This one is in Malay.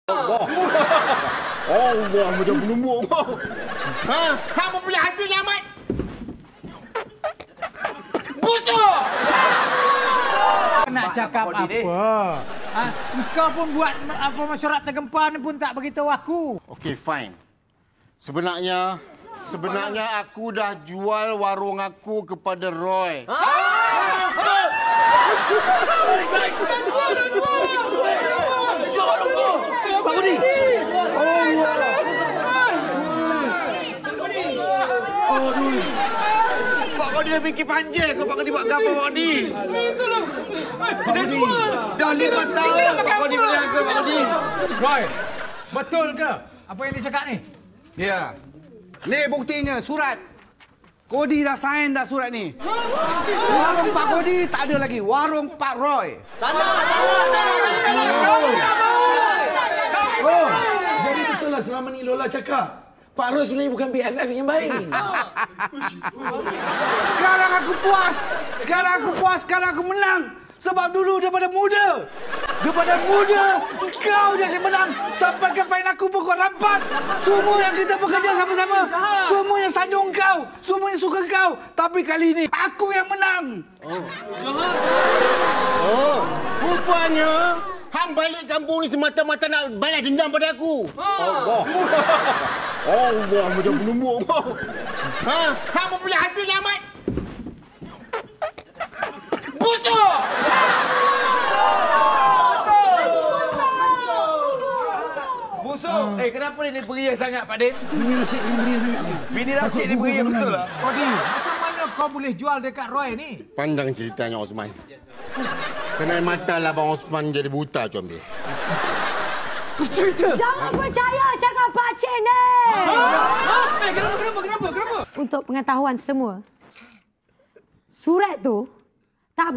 Allah. Allah macam penumbuk kau. Ha, hang punya hati yang amat busuk. Nak cakap apa? Ha? Engkau pun buat apa surat tergempar ni pun tak beritahu aku. Okey, fine. Sebenarnya aku dah jual warung aku kepada Roy. Pak Budi. Pak Budi dah fikir panjang kau Pak Budi buat apa Pak Budi? Itulah. Dah jual. Dah 5 tahun Pak Budi berniaga Pak Budi. Roy, betul ke apa yang dia cakap ni? Ya. Ni buktinya surat. Kodi dah sign dah surat ni. Warung Pak Kodi tak ada lagi. Warung Pak Roy. Oh, jadi betul lah selama ni Lola cakap. Pak Roy sebenarnya bukan BFF yang baik. Sekarang aku puas. Sekarang aku menang. Sebab dulu daripada muda kau je yang menang. Sampai ke final aku pun kau rampas. Semua yang kita bekerja sama-sama. Semua yang sanjung kau. Semua yang suka kau. Tapi kali ini aku yang menang. Oh, rupanya hang balik kampung ni semata-mata nak balas dendam pada aku. Allah. Allah macam penumbuk kau. Ha, hang punya hati yang amat busuk. Busuk. Kenapa dia beria sangat Pak Din? Bini Rashid ni beria betul lah. Kodi, macam mana kau boleh jual dekat Roy ni? Pandang ceritanya Osman. Kena mata lah Abang Osman jadi buta macam dia. Jangan percaya cakap Pak Cik ni. Kenapa? Untuk pengetahuan semua, surat tu